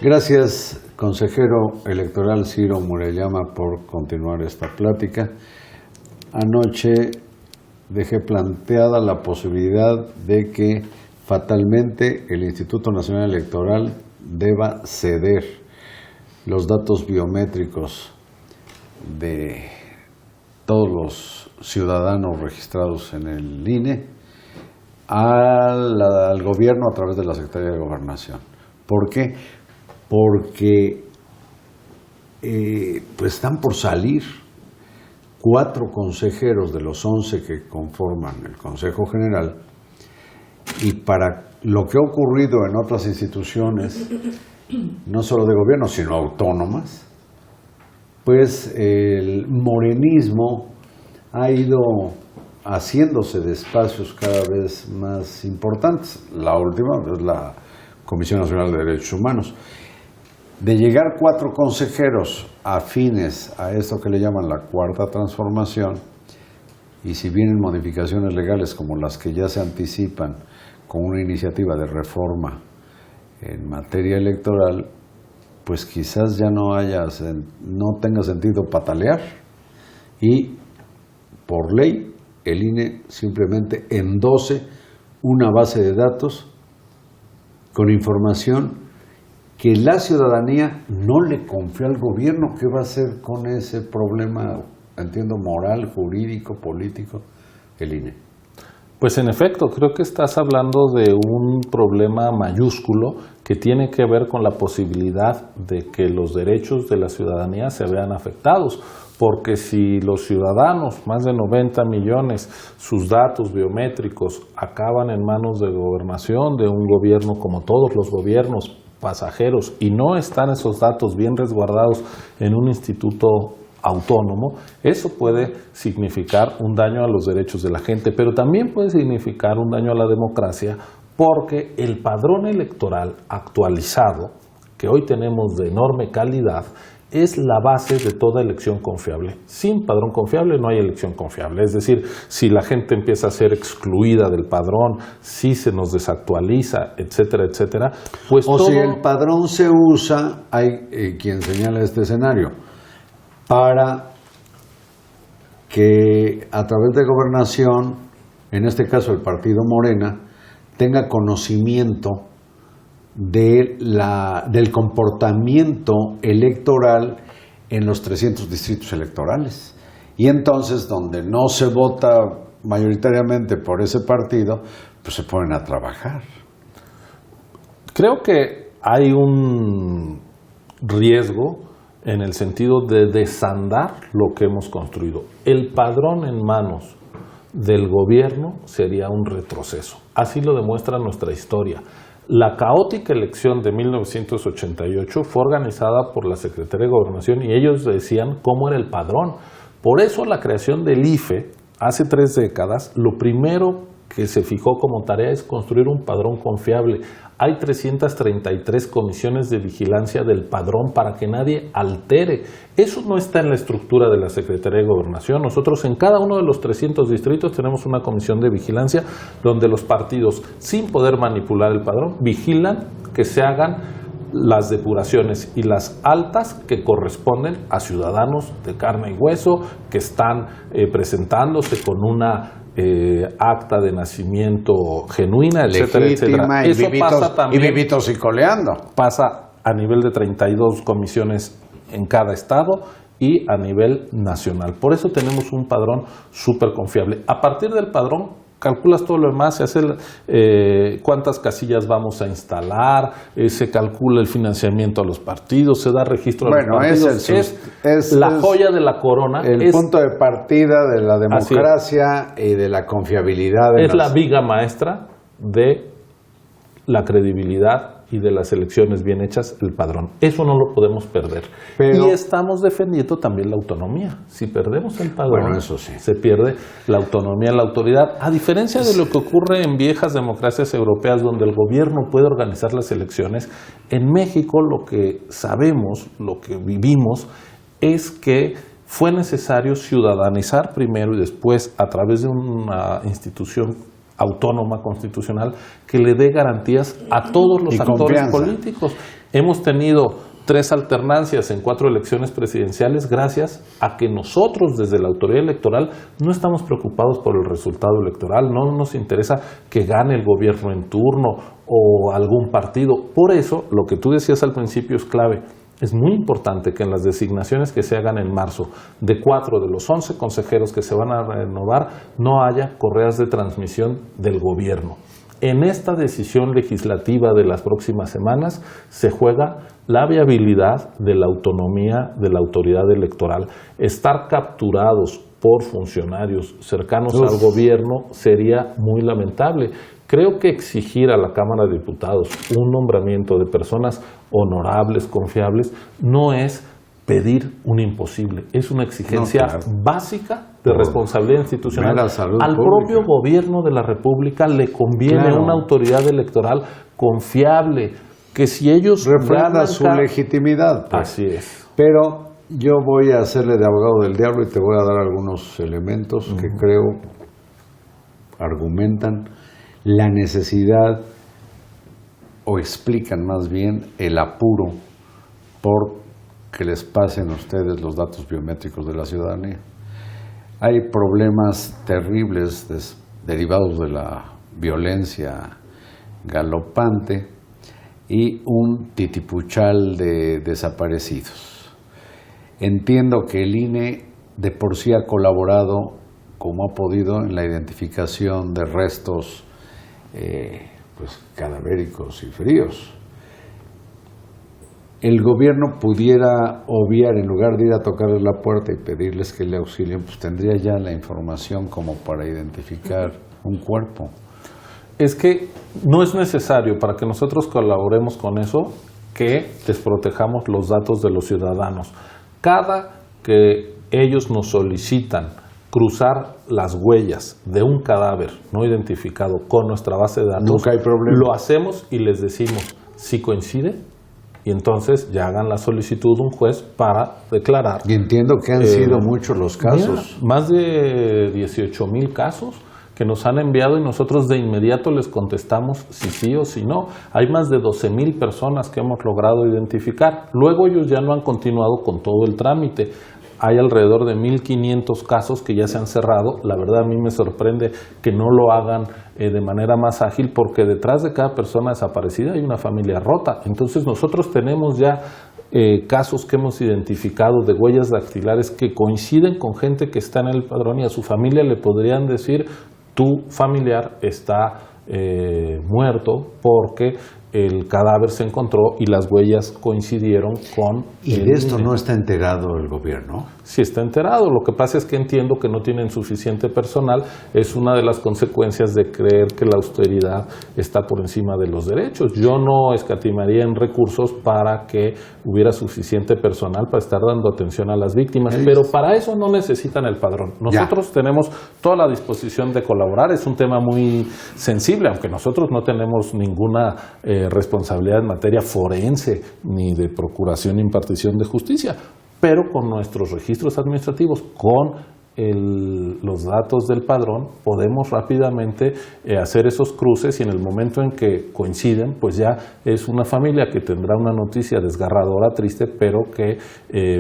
Gracias, consejero electoral Ciro Murayama, por continuar esta plática. Anoche dejé planteada la posibilidad de que fatalmente el Instituto Nacional Electoral deba ceder los datos biométricos de todos los ciudadanos registrados en el INE al gobierno a través de la Secretaría de Gobernación. ¿Por qué? Porque pues están por salir 4 consejeros de los 11 que conforman el Consejo General, y para lo que ha ocurrido en otras instituciones, no solo de gobierno, sino autónomas, pues el morenismo ha ido haciéndose de espacios cada vez más importantes. La última es la Comisión Nacional de Derechos Humanos. De llegar 4 consejeros afines a esto que le llaman la Cuarta Transformación, y si vienen modificaciones legales como las que ya se anticipan con una iniciativa de reforma en materia electoral, pues quizás ya no tenga sentido patalear, y por ley el INE simplemente endose una base de datos con información que la ciudadanía no le confía al gobierno. ¿Qué va a hacer con ese problema, entiendo, moral, jurídico, político, el INE? Pues en efecto, creo que estás hablando de un problema mayúsculo que tiene que ver con la posibilidad de que los derechos de la ciudadanía se vean afectados. Porque si los ciudadanos, más de 90 millones, sus datos biométricos acaban en manos de gobernación, de un gobierno como todos los gobiernos, pasajeros, y no están esos datos bien resguardados en un instituto autónomo, eso puede significar un daño a los derechos de la gente, pero también puede significar un daño a la democracia, porque el padrón electoral actualizado, que hoy tenemos de enorme calidad, es la base de toda elección confiable. Sin padrón confiable no hay elección confiable. Es decir, si la gente empieza a ser excluida del padrón, si se nos desactualiza, etcétera, etcétera, pues o si el padrón se usa, hay quien señala este escenario, para que a través de gobernación, en este caso el partido Morena, tenga conocimiento del comportamiento electoral en los 300 distritos electorales. Y entonces, donde no se vota mayoritariamente por ese partido, pues se ponen a trabajar. Creo que hay un riesgo en el sentido de desandar lo que hemos construido. El padrón en manos del gobierno sería un retroceso. Así lo demuestra nuestra historia. La caótica elección de 1988 fue organizada por la Secretaría de Gobernación y ellos decían cómo era el padrón. Por eso la creación del IFE, hace 3 décadas, lo primero que se fijó como tarea es construir un padrón confiable. Hay 333 comisiones de vigilancia del padrón para que nadie altere. Eso no está en la estructura de la Secretaría de Gobernación. Nosotros en cada uno de los 300 distritos tenemos una comisión de vigilancia donde los partidos, sin poder manipular el padrón, vigilan que se hagan las depuraciones y las altas que corresponden a ciudadanos de carne y hueso que están presentándose con una acta de nacimiento genuina, etcétera, legítima, etcétera. Eso pasa también, y vivitos y coleando. Pasa a nivel de 32 comisiones en cada estado y a nivel nacional. Por eso tenemos un padrón súper confiable. A partir del padrón calculas todo lo demás, se hace cuántas casillas vamos a instalar, se calcula el financiamiento a los partidos, se da registro a los partidos. Es la joya de la corona. El punto de partida de la democracia y de la confiabilidad. Es la viga maestra de la credibilidad y de las elecciones bien hechas, el padrón. Eso no lo podemos perder. Y estamos defendiendo también la autonomía. Si perdemos el padrón, bueno, eso sí, se pierde la autonomía, la autoridad. A diferencia de lo que ocurre en viejas democracias europeas, donde el gobierno puede organizar las elecciones, en México lo que sabemos, lo que vivimos, es que fue necesario ciudadanizar primero y después, a través de una institución autónoma constitucional, que le dé garantías a todos los actores políticos. Hemos tenido 3 alternancias en 4 elecciones presidenciales gracias a que nosotros desde la autoridad electoral no estamos preocupados por el resultado electoral, no nos interesa que gane el gobierno en turno o algún partido. Por eso, lo que tú decías al principio es clave. Es muy importante que en las designaciones que se hagan en marzo, de 4 de los 11 consejeros que se van a renovar, no haya correas de transmisión del gobierno. En esta decisión legislativa de las próximas semanas se juega la viabilidad de la autonomía de la autoridad electoral. Estar capturados por funcionarios cercanos al gobierno sería muy lamentable. Creo que exigir a la Cámara de Diputados un nombramiento de personas honorables, confiables, no es pedir un imposible, es una exigencia básica de responsabilidad institucional. Al propio gobierno de la República le conviene una autoridad electoral confiable, que si ellos refrenda su legitimidad. Pues. Así es. Pero yo voy a hacerle de abogado del diablo y te voy a dar algunos elementos que creo argumentan la necesidad o explican más bien el apuro por que les pasen a ustedes los datos biométricos de la ciudadanía. Hay problemas terribles derivados de la violencia galopante y un titipuchal de desaparecidos. Entiendo que el INE de por sí ha colaborado como ha podido en la identificación de restos cadavéricos y fríos. El gobierno pudiera obviar, en lugar de ir a tocarles la puerta y pedirles que le auxilien, pues tendría ya la información como para identificar un cuerpo. Es que no es necesario para que nosotros colaboremos con eso que desprotejamos los datos de los ciudadanos. Cada que ellos nos solicitan cruzar las huellas de un cadáver no identificado con nuestra base de datos, nunca hay problema. Lo hacemos y les decimos si coincide, y entonces ya hagan la solicitud un juez para declarar. Y entiendo que han sido muchos los casos. Mira, más de 18,000 casos que nos han enviado y nosotros de inmediato les contestamos si sí o si no. Hay más de 12,000 personas que hemos logrado identificar. Luego ellos ya no han continuado con todo el trámite. Hay alrededor de 1,500 casos que ya se han cerrado. La verdad a mí me sorprende que no lo hagan de manera más ágil porque detrás de cada persona desaparecida hay una familia rota. Entonces nosotros tenemos ya casos que hemos identificado de huellas dactilares que coinciden con gente que está en el padrón y a su familia le podrían decir tu familiar está muerto porque el cadáver se encontró y las huellas coincidieron con... ¿Y de esto no está enterado el gobierno? Sí está enterado, lo que pasa es que entiendo que no tienen suficiente personal, es una de las consecuencias de creer que la austeridad está por encima de los derechos. Yo no escatimaría en recursos para que hubiera suficiente personal para estar dando atención a las víctimas, pero para eso no necesitan el padrón. Nosotros tenemos toda la disposición de colaborar, es un tema muy sensible, aunque nosotros no tenemos ninguna responsabilidad en materia forense ni de procuración e impartición de justicia, pero con nuestros registros administrativos, con los datos del padrón, podemos rápidamente hacer esos cruces y en el momento en que coinciden, pues ya es una familia que tendrá una noticia desgarradora, triste, pero que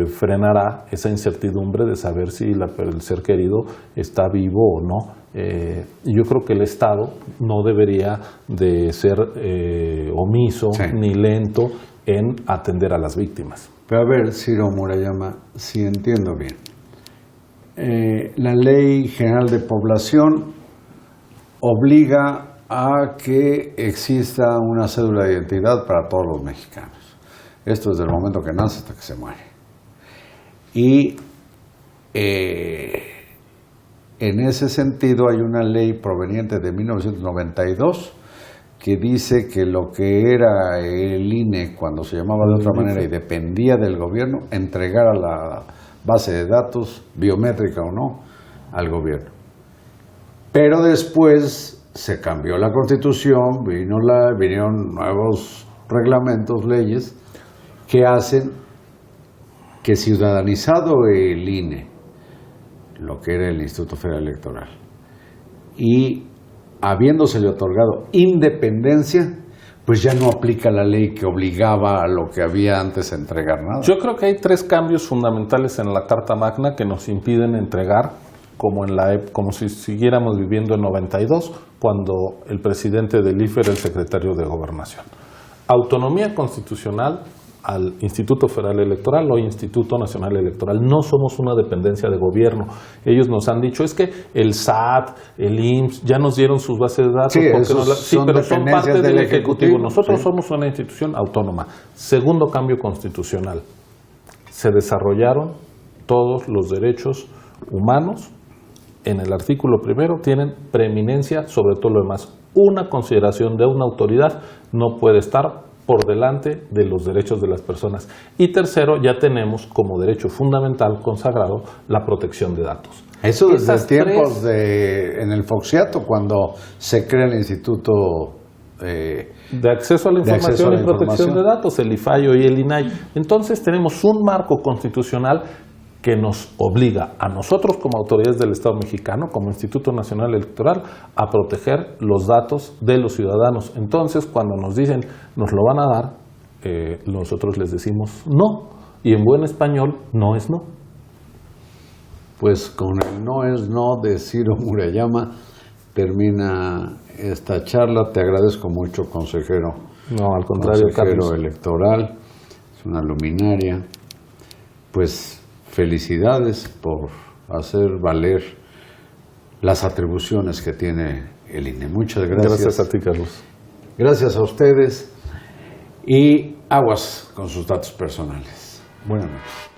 frenará esa incertidumbre de saber si el ser querido está vivo o no. Yo creo que el Estado no debería de ser omiso ni lento en atender a las víctimas. Pero a ver, Ciro Murayama, si entiendo bien, la Ley General de Población obliga a que exista una cédula de identidad para todos los mexicanos. Esto desde el momento que nace hasta que se muere. Y en ese sentido hay una ley proveniente de 1992 que dice que lo que era el INE cuando se llamaba de otra manera y dependía del gobierno, entregara la base de datos, biométrica o no, al gobierno. Pero después se cambió la Constitución, vinieron nuevos reglamentos, leyes, que hacen que ciudadanizado el INE, lo que era el Instituto Federal Electoral, y habiéndosele otorgado independencia, pues ya no aplica la ley que obligaba a lo que había antes a entregar nada. Yo creo que hay 3 cambios fundamentales en la Carta Magna que nos impiden entregar como si siguiéramos viviendo en 92, cuando el presidente del IFE era el secretario de Gobernación. Autonomía constitucional al Instituto Federal Electoral o Instituto Nacional Electoral. No somos una dependencia de gobierno. Ellos nos han dicho, es que el SAT, el IMSS, ya nos dieron sus bases de datos. Sí, pero son son parte del Ejecutivo. Nosotros sí. somos una institución autónoma. Segundo cambio constitucional. Se desarrollaron todos los derechos humanos. En el artículo 1 tienen preeminencia sobre todo lo demás. Una consideración de una autoridad no puede estar por delante de los derechos de las personas. Y tercero, ya tenemos como derecho fundamental consagrado la protección de datos. Eso desde tiempos en el Foxiato, cuando se crea el Instituto de Acceso a la Información y Protección de Datos, el IFAIO y el INAI. Entonces tenemos un marco constitucional que nos obliga a nosotros como autoridades del Estado mexicano, como Instituto Nacional Electoral, a proteger los datos de los ciudadanos. Entonces, cuando nos dicen, nos lo van a dar, nosotros les decimos no. Y en buen español, no es no. Pues con el no es no de Ciro Murayama termina esta charla. Te agradezco mucho, consejero. No, al contrario, consejero Carlos. electoral, es una luminaria. Pues felicidades por hacer valer las atribuciones que tiene el INE. Muchas gracias. Gracias a ti, Carlos. Gracias a ustedes y aguas con sus datos personales. Buenas noches.